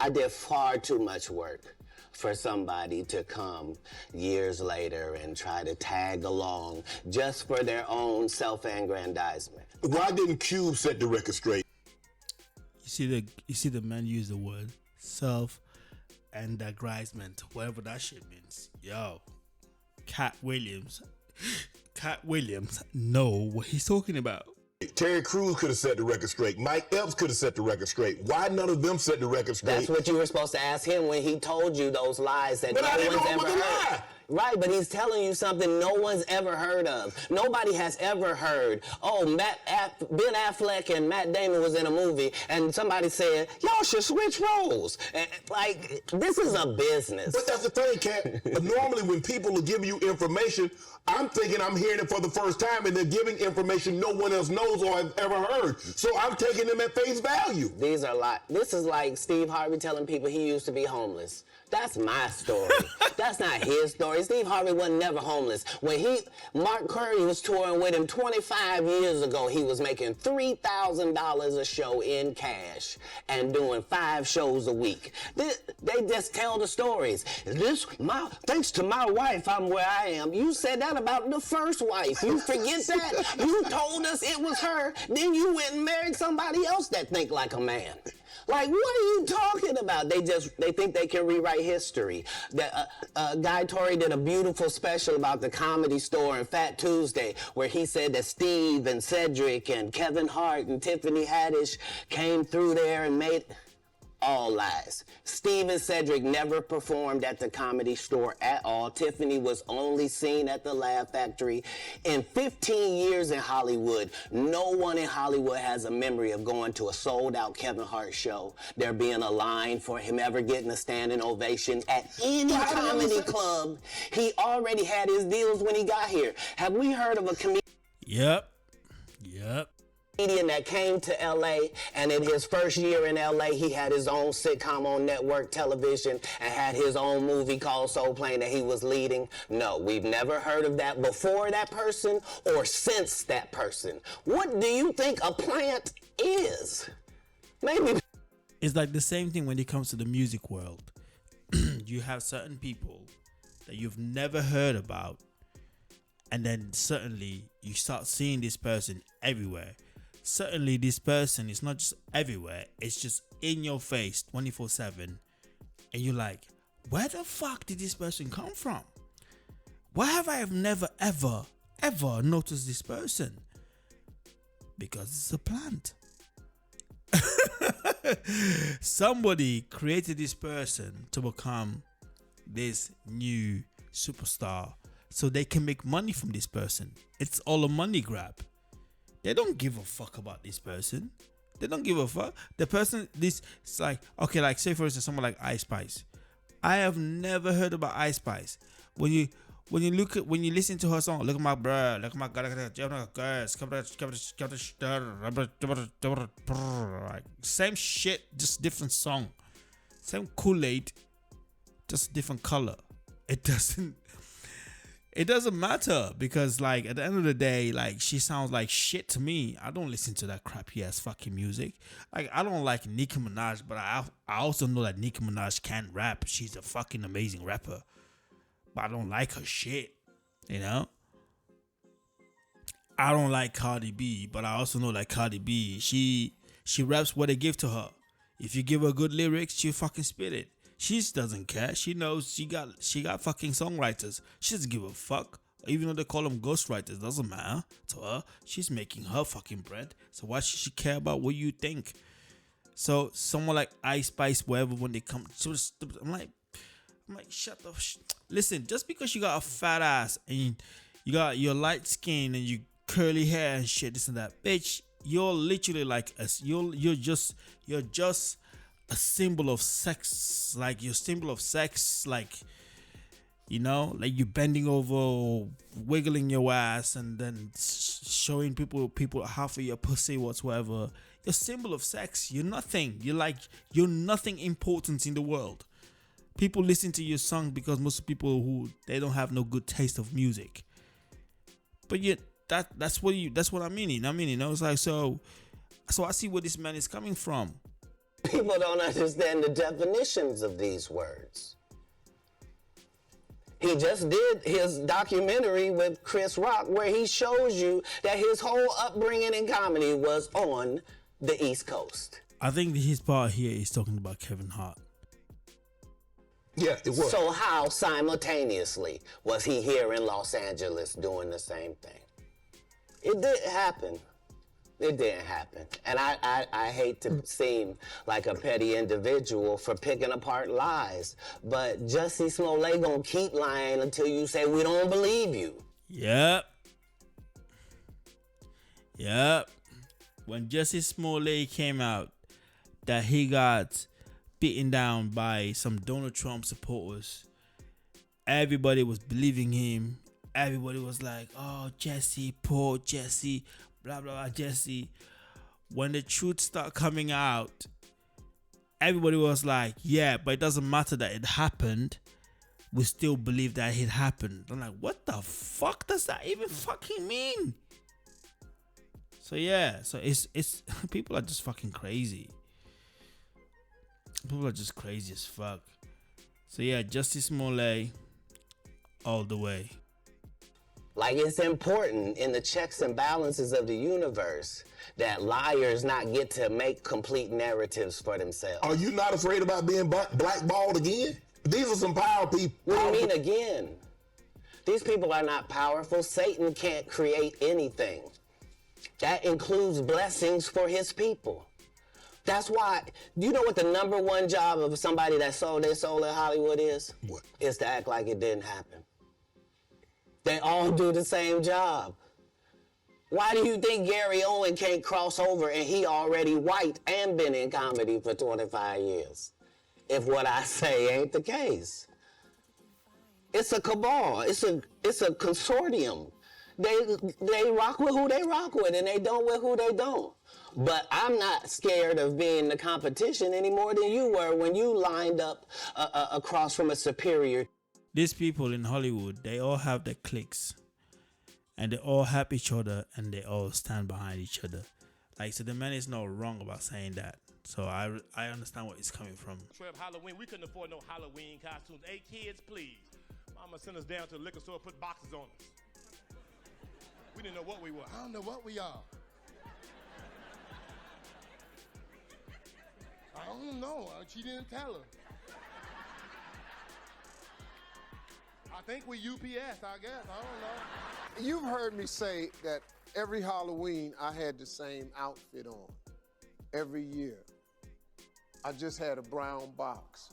I did far too much work for somebody to come years later and try to tag along just for their own self-aggrandizement. Why didn't Cube set the record straight? You see the man use the word self-aggrandizement, whatever that shit means. Yo, Katt Williams know what he's talking about. Terry Crews could have set the record straight. Mike Epps could have set the record straight. Why none of them set the record straight? That's what you were supposed to ask him when he told you those lies that But I no didn't one's know it ever was a heard. lie. Right, but he's telling you something no one's ever heard of. Nobody has ever heard, oh, Ben Affleck and Matt Damon was in a movie, and somebody said, y'all should switch roles. And, like, this is a business. But that's the thing, Katt. Normally when people are giving you information, I'm thinking I'm hearing it for the first time, and they're giving information no one else knows or has ever heard. So I'm taking them at face value. These are like, this is like Steve Harvey telling people he used to be homeless. That's my story. That's not his story. Steve Harvey wasn't never homeless. When Mark Curry was touring with him 25 years ago, he was making $3,000 a show in cash and doing 5 shows a week. They just tell the stories. Thanks to my wife, I'm where I am. You said that about the first wife. You forget that? You told us it was her. Then you went and married somebody else that think like a man. Like, what are you talking about? They think they can rewrite history. Guy Torrey did a beautiful special about the Comedy Store and Fat Tuesday, where he said that Steve and Cedric and Kevin Hart and Tiffany Haddish came through there and made... All lies. Steve and Cedric never performed at the Comedy Store at all. Tiffany was only seen at the Laugh Factory. In 15 years in Hollywood, no one in Hollywood has a memory of going to a sold-out Kevin Hart show, there being a line for him ever getting a standing ovation at any comedy club. He already had his deals when he got here. Have we heard of a comedian that came to LA and in his first year in LA he had his own sitcom on network television and had his own movie called Soul Plane that he was leading? No, we've never heard of that before that person or since that person. What do you think a plant is? Maybe it's like the same thing when it comes to the music world. You have certain people that you've never heard about, and then suddenly you start seeing this person everywhere. Suddenly this person is not just everywhere, it's just in your face 24/7, and you're like, where the fuck did this person come from? Why have I never ever noticed this person? Because it's a plant. Somebody created this person to become this new superstar so they can make money from this person. It's all a money grab. They don't give a fuck about this person. They don't give a fuck. The person, this, it's like, okay, like say for instance, someone like Ice Spice. I have never heard about Ice Spice. When you listen to her song, look at my bro, look at my god, same shit, just different song. Same Kool-Aid, just different color. It doesn't matter, because like at the end of the day, like she sounds like shit to me. I don't listen to that crappy ass fucking music. Like I don't like Nicki Minaj, but I also know that Nicki Minaj can rap. She's a fucking amazing rapper. But I don't like her shit, you know? I don't like Cardi B, but I also know that Cardi B, she raps what they give to her. If you give her good lyrics, she'll fucking spit it. She just doesn't care. She knows she got fucking songwriters. She doesn't give a fuck. Even though they call them ghostwriters, doesn't matter to her. She's making her fucking bread. So why should she care about what you think? So someone like Ice Spice, whatever, when they come, I'm like, shut the listen, just because you got a fat ass and you got your light skin and you curly hair and shit, this and that, bitch, you're literally like you're just a symbol of sex. Like your symbol of sex, like, you know, like you bending over, wiggling your ass, and then showing people half of your pussy whatsoever. You're a symbol of sex. You're nothing. You're nothing important in the world. People listen to your song because most people who they don't have no good taste of music. But yet that's what I mean. You know, it's like so I see where this man is coming from. People don't understand the definitions of these words. He just did his documentary with Chris Rock where he shows you that his whole upbringing in comedy was on the East Coast. I think his part here is talking about Kevin Hart. Yeah, it was. So how simultaneously was he here in Los Angeles doing the same thing? It didn't happen. It didn't happen. And I hate to seem like a petty individual for picking apart lies, but Jussie Smollett gonna keep lying until you say we don't believe you. Yep. When Jussie Smollett came out that he got beaten down by some Donald Trump supporters, everybody was believing him. Everybody was like, oh, Jussie, poor Jussie, blah, blah, blah, Jussie. When the truth started coming out, everybody was like, yeah, but it doesn't matter that it happened. We still believe that it happened. I'm like, what the fuck does that even fucking mean? So yeah, so it's people are just fucking crazy. People are just crazy as fuck. So yeah, Jussie Smollett all the way. Like, it's important in the checks and balances of the universe that liars not get to make complete narratives for themselves. Are you not afraid about being blackballed again? These are some power people. What do you mean again? These people are not powerful. Satan can't create anything. That includes blessings for his people. That's why, you know what the #1 job of somebody that sold their soul in Hollywood is? What? Is to act like it didn't happen. They all do the same job. Why do you think Gary Owen can't cross over and he already white and been in comedy for 25 years? If what I say ain't the case. It's a cabal. It's a consortium. They rock with who they rock with and they don't with who they don't. But I'm not scared of being the competition any more than you were when you lined up across from a superior. These people in Hollywood, they all have their cliques. And they all help each other and they all stand behind each other. Like, so the man is not wrong about saying that. So I understand where he's coming from. Trip Halloween, we couldn't afford no Halloween costumes. Hey kids, please. Mama sent us down to the liquor store, put boxes on us. We didn't know what we were. I don't know what we are. I don't know. She didn't tell her. I think we UPS, I guess. I don't know. You've heard me say that every Halloween I had the same outfit on. Every year. I just had a brown box.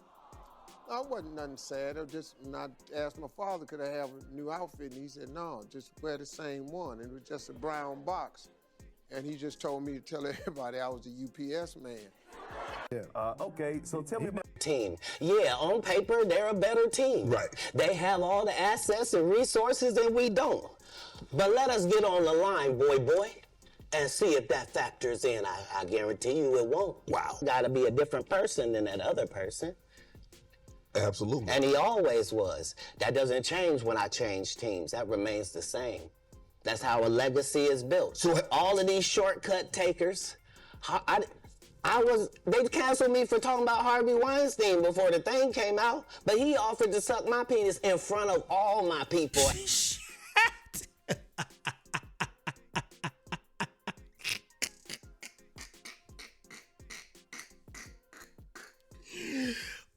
No, it wasn't nothing sad. I asked my father, could I have a new outfit? And he said, no, just wear the same one. And it was just a brown box. And he just told me to tell everybody I was a UPS man. Yeah. Okay, so tell me about team. Yeah, on paper, they're a better team. Right. They have all the assets and resources that we don't. But let us get on the line, boy, and see if that factors in. I guarantee you it won't. Wow. Gotta be a different person than that other person. Absolutely. And he always was. That doesn't change when I change teams. That remains the same. That's how a legacy is built. So all of these shortcut takers, they canceled me for talking about Harvey Weinstein before the thing came out, but he offered to suck my penis in front of all my people.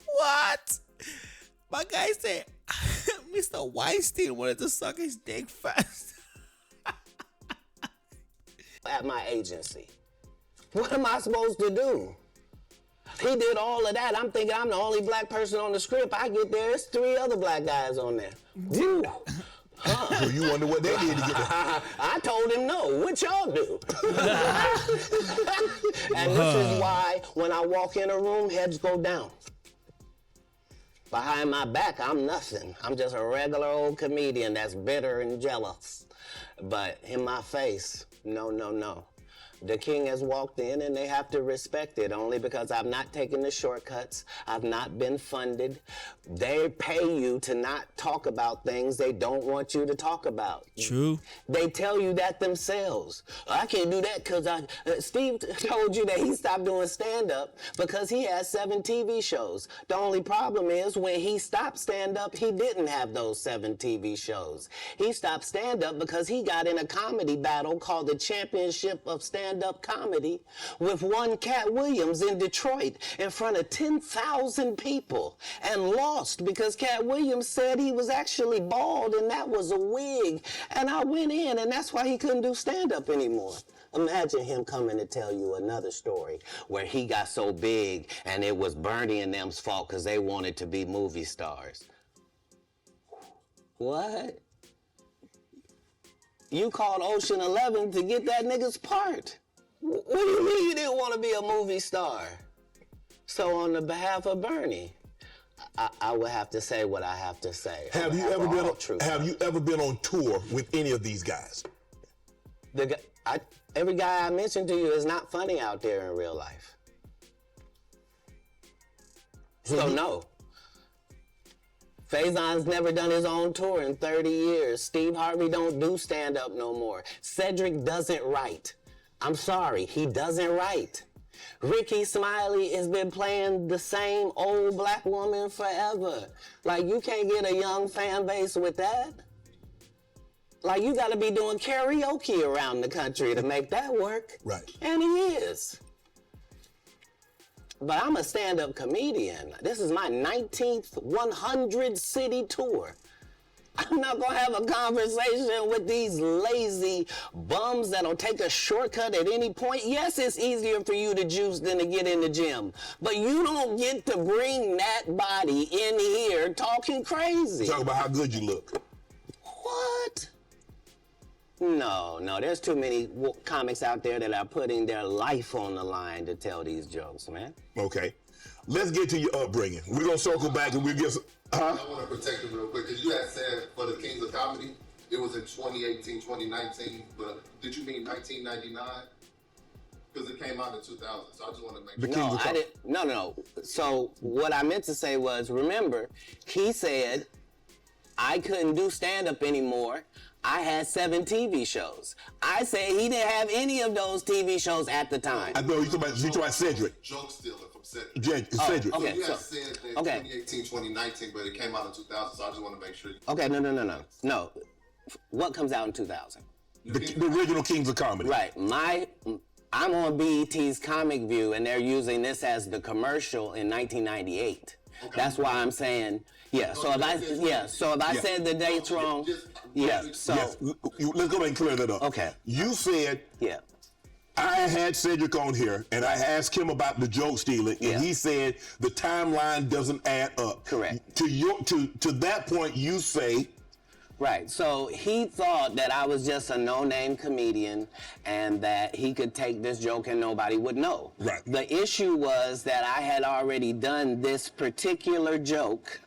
What? My guy said Mr. Weinstein wanted to suck his dick first. At my agency. What am I supposed to do? He did all of that. I'm thinking I'm the only black person on the script. I get there, there's 3 other black guys on there. Woo. So you wonder what they did to get there? I told him no. What y'all do? And this is why when I walk in a room, heads go down. Behind my back, I'm nothing. I'm just a regular old comedian that's bitter and jealous. But in my face, no. The king has walked in and they have to respect it only because I've not taken the shortcuts. I've not been funded. They pay you to not talk about things they don't want you to talk about. True. They tell you that themselves. I can't do that because Steve told you that he stopped doing stand-up because he has 7 TV shows. The only problem is when he stopped stand-up, he didn't have those 7 TV shows. He stopped stand-up because he got in a comedy battle called the Championship of Stand-Up Comedy with one Katt Williams in Detroit in front of 10,000 people and lost because Katt Williams said he was actually bald and that was a wig. And I went in and that's why he couldn't do stand-up anymore. Imagine him coming to tell you another story where he got so big and it was Bernie and them's fault because they wanted to be movie stars. What? You called Ocean 11 to get that nigga's part. What do you mean you didn't want to be a movie star? So on the behalf of Bernie, I would have to say what I have to say. Have you ever been on tour with any of these guys? Every guy I mentioned to you is not funny out there in real life. So no. Faison's never done his own tour in 30 years. Steve Harvey don't do stand-up no more. Cedric doesn't write. I'm sorry, he doesn't write. Ricky Smiley has been playing the same old black woman forever. Like, you can't get a young fan base with that. Like, you gotta be doing karaoke around the country to make that work. Right. And he is. But I'm a stand-up comedian. This is my 19th 100-city tour. I'm not gonna have a conversation with these lazy bums that'll take a shortcut at any point. Yes, it's easier for you to juice than to get in the gym, but you don't get to bring that body in here talking crazy. Talk about how good you look. What? No, there's too many comics out there that are putting their life on the line to tell these jokes, man. Okay. Let's get to your upbringing. We're going to circle back and we'll get some... I want to protect it real quick, because you had said for the Kings of Comedy, it was in 2018, 2019, but did you mean 1999? Because it came out in 2000, so I just want to make sure. No, I didn't. No. So what I meant to say was, remember, he said I couldn't do stand-up anymore. I had 7 TV shows. I said he didn't have any of those TV shows at the time. I know you're talking about Cedric. Joke stealer from Cedric. Cedric. Okay, so you had said that 2018, 2019, but it came out in 2000, so I just want to make sure. Okay, no. What comes out in 2000? The original Kings of Comedy. Right. I'm on BET's Comic View, and they're using this as the commercial in 1998. Okay. That's why I'm saying, yeah. So if I said the dates wrong, So let's go ahead and clear that up. Okay. You said, I had Cedric on here, and I asked him about the joke stealing, and he said the timeline doesn't add up. Correct. To that point, you say. Right, so he thought that I was just a no-name comedian and that he could take this joke and nobody would know. Right. The issue was that I had already done this particular joke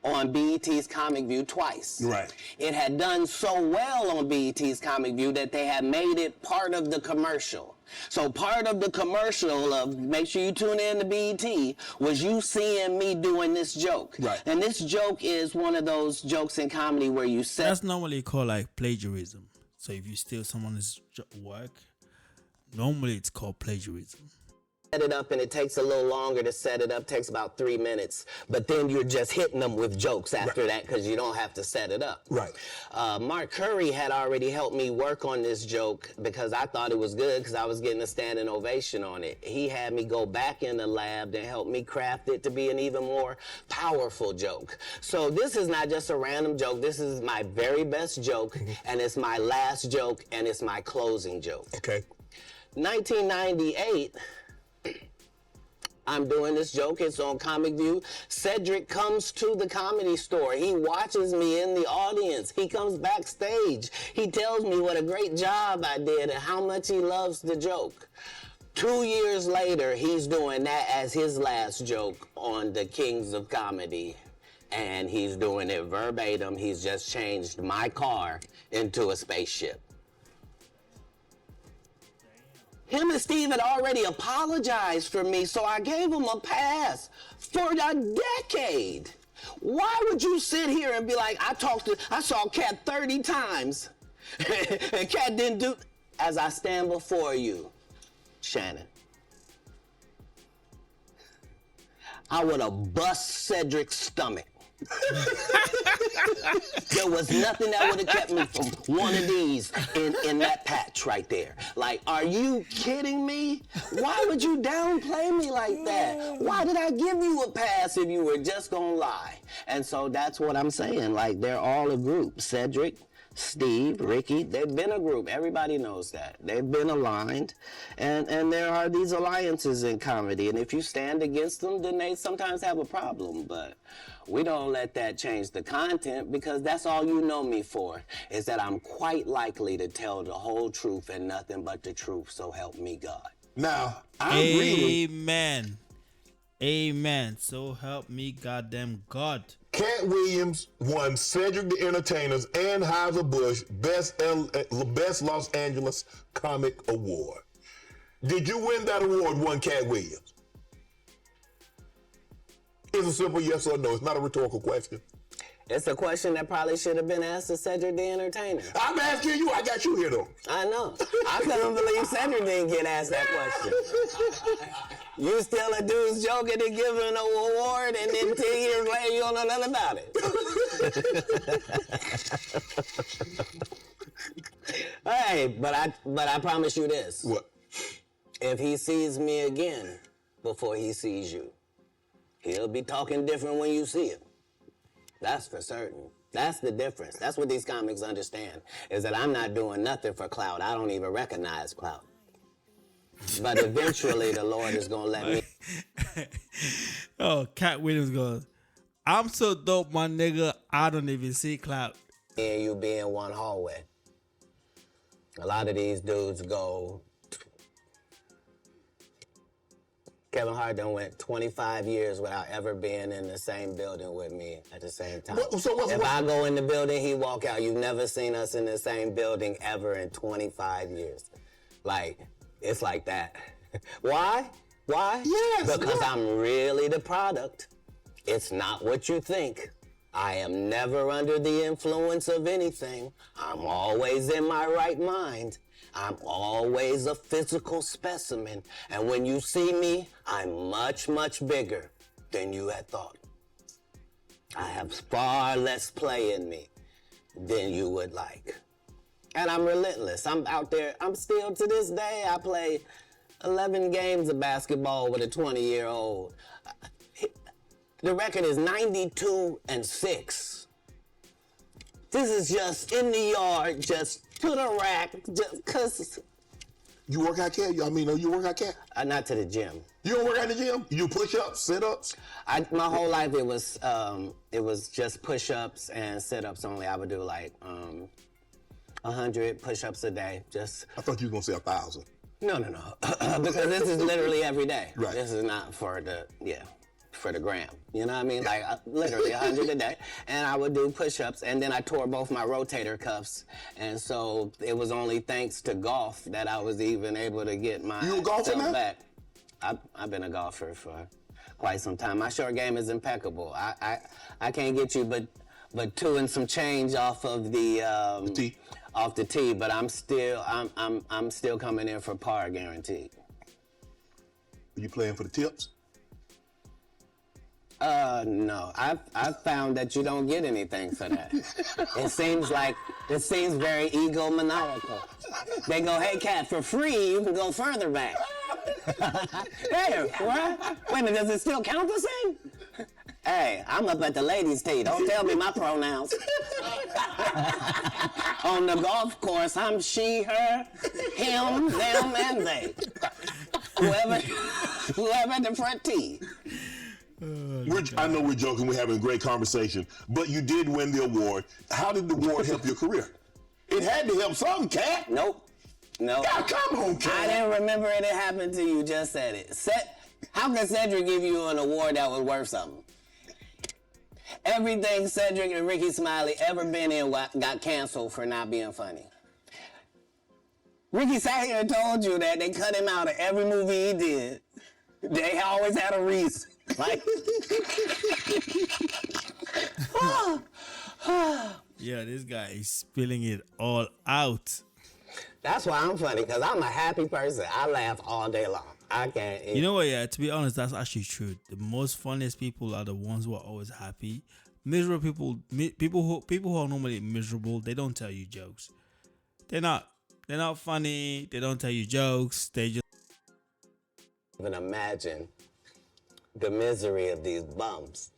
on BET's Comic View twice. Right. It had done so well on BET's Comic View that they had made it part of the commercial. So part of the commercial of make sure you tune in to BET was you seeing me doing this joke. Right. And this joke is one of those jokes in comedy where you say... That's normally called like plagiarism. So if you steal someone's work, normally it's called plagiarism. Set it up and it takes a little longer to set it up, takes about 3 minutes, but then you're just hitting them with jokes after that because you don't have to set it up. Right. Mark Curry had already helped me work on this joke because I thought it was good because I was getting a standing ovation on it. He had me go back in the lab and help me craft it to be an even more powerful joke. So this is not just a random joke. This is my very best joke, and it's my last joke, and it's my closing joke. Okay. 1998... I'm doing this joke. It's on Comic View. Cedric comes to the Comedy Store. He watches me in the audience. He comes backstage. He tells me what a great job I did and how much he loves the joke. 2 years later, he's doing that as his last joke on the Kings of Comedy. And he's doing it verbatim. He's just changed my car into a spaceship. Him and Steve had already apologized for me, so I gave him a pass for a decade. Why would you sit here and be like, I saw Katt 30 times, and Katt didn't do, as I stand before you, Shannon, I would have bust Cedric's stomach. There was nothing that would have kept me from one of these in that patch right there. Like, are you kidding me? Why would you downplay me like that? Why did I give you a pass if you were just gonna lie? And so that's what I'm saying. Like, they're all a group. Cedric, Steve, Ricky, they've been a group. Everybody knows that. They've been aligned. And there are these alliances in comedy. And if you stand against them, then they sometimes have a problem. But we don't let that change the content because that's all you know me for, is that I'm quite likely to tell the whole truth and nothing but the truth, so help me God. Now, Amen. Amen. So help me goddamn God. Katt Williams won Cedric the Entertainer's and Anheuser-Busch Best Los Angeles Comic Award. Did you win that award, won Katt Williams? It's a simple yes or no. It's not a rhetorical question. It's a question that probably should have been asked to Cedric the Entertainer. I'm asking you. I got you here, though. I know. I couldn't believe Cedric didn't get asked that question. You steal a dude's joke and then give him an award, and then 10 years later, you don't know nothing about it. Hey, but I promise you this. What? If he sees me again before he sees you, he'll be talking different when you see him. That's for certain. That's the difference. That's what these comics understand, is that I'm not doing nothing for clout. I don't even recognize clout. But eventually the Lord is going to let me. Oh, Katt Williams goes, I'm so dope, my nigga, I don't even see clout. And you be in one hallway. A lot of these dudes go. Kevin Hart done went 25 years without ever being in the same building with me at the same time. If I go in the building, he walk out. You've never seen us in the same building ever in 25 years. Like, it's like that. Why? Why? Yes. Because I'm really the product. It's not what you think. I am never under the influence of anything. I'm always in my right mind. I'm always a physical specimen. And when you see me, I'm much, much bigger than you had thought. I have far less play in me than you would like. And I'm relentless. I'm out there. I'm still, to this day, I play 11 games of basketball with a 20-year-old. The record is 92-6. This is just in the yard, just to the rack, just cause. You work out, Cat? You work out, Cat? Not to the gym. You don't work out in the gym? You do push-ups, sit-ups? My whole life it was just push-ups and sit-ups only. I would do like 100 push-ups a day. Just. I thought you were gonna say 1,000. No. Because this is literally every day. Right. This is not for the gram. You know what I mean? Like literally 100 a day. And I would do push-ups, and then I tore both my rotator cuffs. And so it was only thanks to golf that I was even able to get my stuff back. I've been a golfer for quite some time. My short game is impeccable. I can't get you but 2 and some change off of the tee. Off the tee, but I'm still coming in for par guaranteed. Are you playing for the tips? No. I've found that you don't get anything for that. It seems very egomaniacal. They go, hey, Katt, for free, you can go further back. Hey, what? Wait a minute, does it still count the same? Hey, I'm up at the ladies' tee. Don't tell me my pronouns. On the golf course, I'm she, her, him, them, and they. Whoever at the front tee. I know we're joking, we're having a great conversation, but you did win the award. How did the award help your career? It had to help something, Katt. Nope. No. God, come on, Katt. I didn't remember it had happened to you, just said it. How can Cedric give you an award that was worth something? Everything Cedric and Ricky Smiley ever been in got canceled for not being funny. Ricky sat here and told you that they cut him out of every movie he did. They always had a reason. Like, yeah, this guy is spilling it all out. That's why I'm funny, because I'm a happy person. I laugh all day long. I can't. You know what? Yeah, to be honest, that's actually true. The most funniest people are the ones who are always happy. Miserable people who are normally miserable, they don't tell you jokes. They're not funny. They don't tell you jokes. They just even imagine the misery of these bums.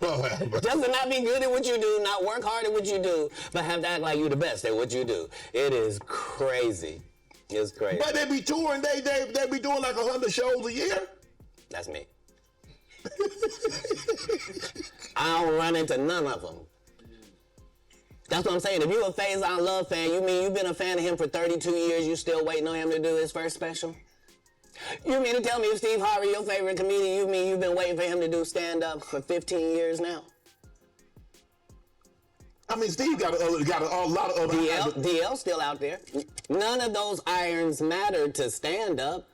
Does it not be good at what you do, not work hard at what you do, but have to act like you the best at what you do? It is crazy. It's crazy. But they be touring, they be doing like 100 shows a year. That's me. I don't run into none of them. That's what I'm saying. If you a Faison Love fan, you mean you've been a fan of him for 32 years, you still waiting on him to do his first special? You mean to tell me if Steve Harvey, your favorite comedian, you mean you've been waiting for him to do stand-up for 15 years now? I mean, Steve got a lot of other... DL's still out there. None of those irons matter to stand-up.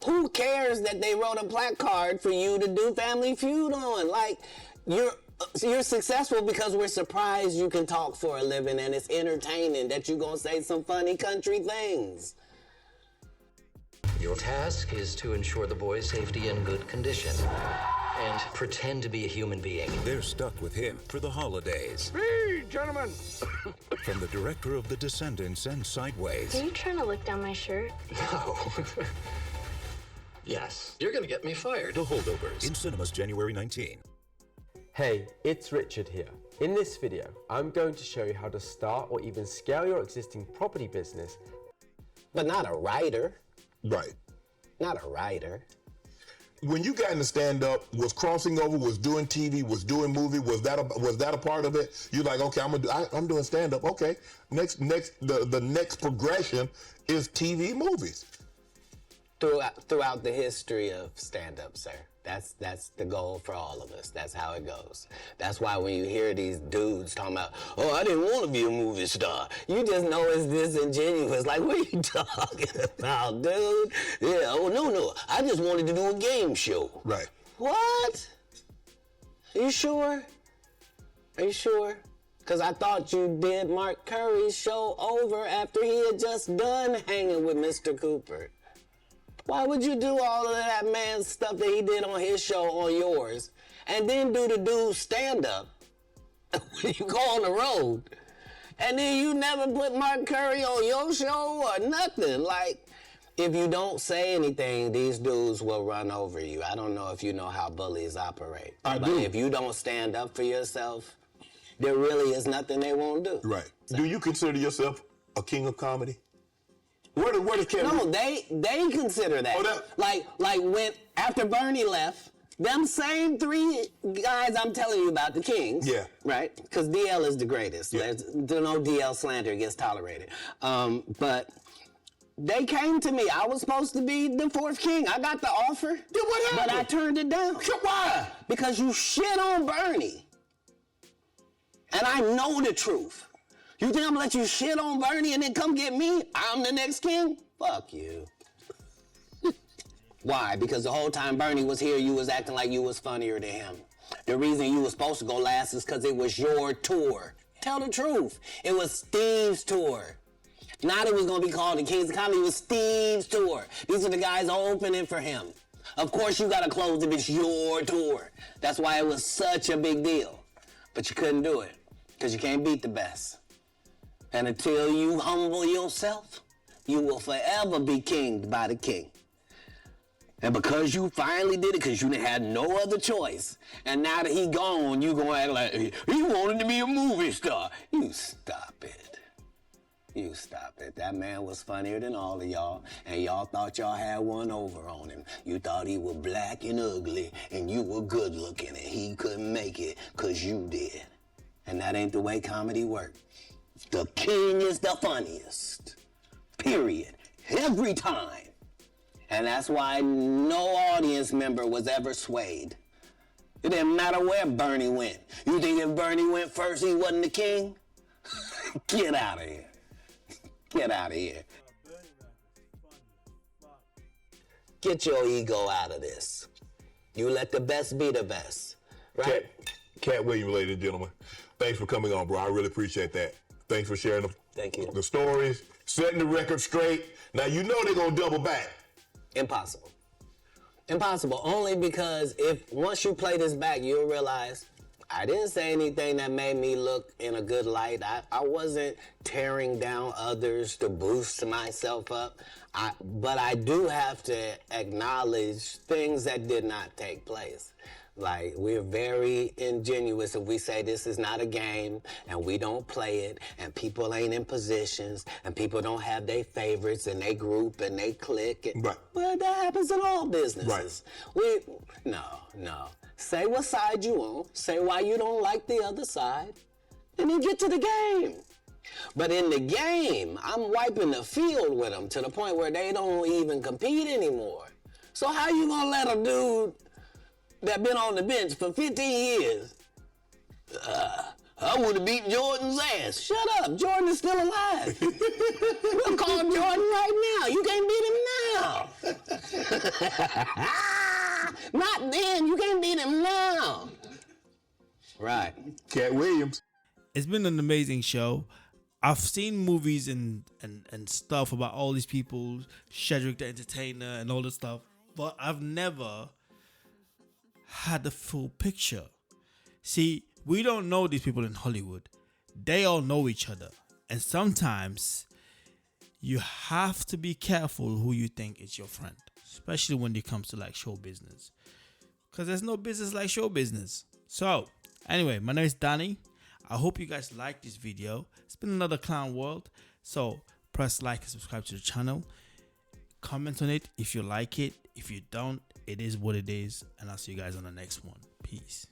Who cares that they wrote a placard for you to do Family Feud on? Like, you're successful because we're surprised you can talk for a living and it's entertaining that you're going to say some funny country things. Your task is to ensure the boy's safety and good condition and pretend to be a human being. They're stuck with him for the holidays. Hey, gentlemen! From the director of The Descendants and Sideways. Are you trying to lick down my shirt? No. Yes, you're gonna get me fired. The Holdovers in cinemas January 19. Hey, it's Richard here. In this video, I'm going to show you how to start or even scale your existing property business. But not a writer. Right. Not a writer. When you got into stand-up, was crossing over, was doing TV, was doing movie, was that a part of it? You're like, okay, I'm doing stand-up. Okay, the next progression is TV movies. Throughout the history of stand-up, sir. That's the goal for all of us. That's how it goes. That's why when you hear these dudes talking about, oh, I didn't want to be a movie star, you just know it's disingenuous. Like, what are you talking about, dude? Yeah, oh, no, I just wanted to do a game show. Right. What? Are you sure? Are you sure? Because I thought you did Mark Curry's show over after he had just done hanging with Mr. Cooper. Why would you do all of that man's stuff that he did on his show on yours and then do the dude's stand-up when you go on the road? And then you never put Mark Curry on your show or nothing? Like, if you don't say anything, these dudes will run over you. I don't know if you know how bullies operate. But if you don't stand up for yourself, there really is nothing they won't do. Right. Do you consider yourself a king of comedy? Where does Kevin? No, they consider that. Oh, like when after Bernie left, them same three guys I'm telling you about, the Kings. Yeah. Right? Because DL is the greatest. Yeah. There's no DL slander gets tolerated. But they came to me. I was supposed to be the fourth king. I got the offer. Yeah, what happened? But I turned it down. Why? Because you shit on Bernie. And I know the truth. You think I'm gonna let you shit on Bernie and then come get me? I'm the next king? Fuck you. Why? Because the whole time Bernie was here, you was acting like you was funnier than him. The reason you was supposed to go last is because it was your tour. Tell the truth. It was Steve's tour. Not it was gonna be called the Kings of Comedy, it was Steve's tour. These are the guys opening for him. Of course you gotta close if it's your tour. That's why it was such a big deal. But you couldn't do it, because you can't beat the best. And until you humble yourself, you will forever be kinged by the king. And because you finally did it, because you had no other choice, and now that he gone, you gonna act like he wanted to be a movie star. You stop it. You stop it. That man was funnier than all of y'all, and y'all thought y'all had one over on him. You thought he was black and ugly, and you were good looking, and he couldn't make it because you did. And that ain't the way comedy works. The king is the funniest. Period. Every time. And that's why no audience member was ever swayed. It didn't matter where Bernie went. You think if Bernie went first, he wasn't the king? Get out of here. Get out of here. Get your ego out of this. You let the best be the best. Right? Katt Williams, ladies and gentlemen. Thanks for coming on, bro. I really appreciate that. Thanks for sharing the stories, setting the record straight. Now, you know they're going to double back. Impossible. Impossible. Only because if once you play this back, you'll realize I didn't say anything that made me look in a good light. I wasn't tearing down others to boost myself up. But I do have to acknowledge things that did not take place. Like, we're very ingenuous if we say this is not a game and we don't play it and people ain't in positions and people don't have their favorites and they group and they click. And, right. Well, that happens in all businesses. Right. No. Say what side you on. Say why you don't like the other side. And then get to the game. But in the game, I'm wiping the field with them to the point where they don't even compete anymore. So how you gonna let a dude that been on the bench for 15 years, I would have beaten Jordan's ass. Shut up, Jordan is still alive. We'll call Jordan right now. You can't beat him now. Not then, you can't beat him now. Right. Katt Williams. It's been an amazing show. I've seen movies and stuff about all these people, Cedric the Entertainer and all this stuff, but I've never had the full picture. See, we don't know these people in Hollywood. They all know each other. And sometimes you have to be careful who you think is your friend. especially when it comes to like show business, because there's no business like show business. So anyway, my name is Danny. I hope you guys like this video. It's been another clown world. So press like and subscribe to the channel. Comment on it if you like it. If you don't, it is what it is. And I'll see you guys on the next one. Peace.